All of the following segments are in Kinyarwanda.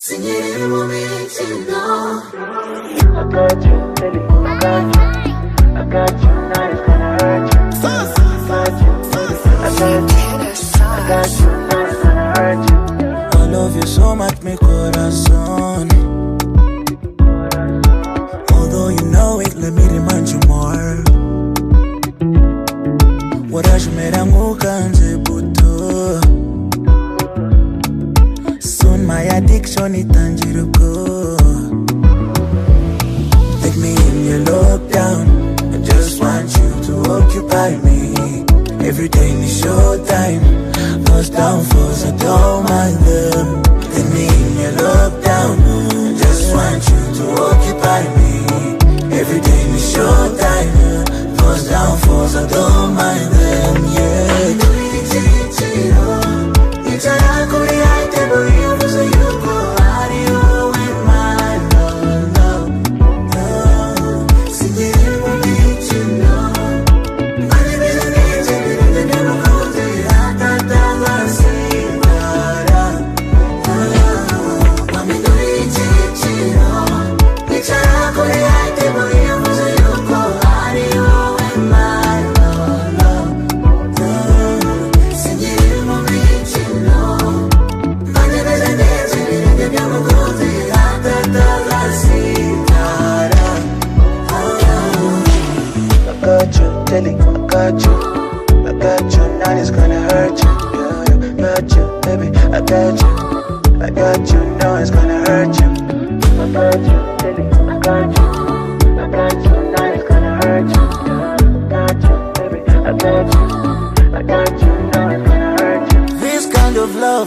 I love you so much, mi corazón. Although you know it, let me remind you more. Warashumera mukanze buto. Soon my addiction itangira ubwo. Take me in your lockdown. I just want you to occupy me. Every day is showtime. Those downfalls, I don't mind them. Take me in your lockdown. I just want you to occupy me. Every day is showtime. Those downfalls, I don't mind them, yeah.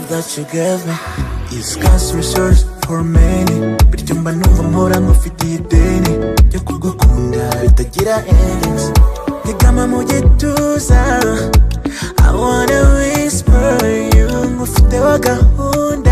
That you gave me is scarce resource for many. But jumba numva mpora nkufitiye ideni yo kugukunda ritagira endings. Ntigama mu gituza I wanna whisper you ngufite wa gahunda.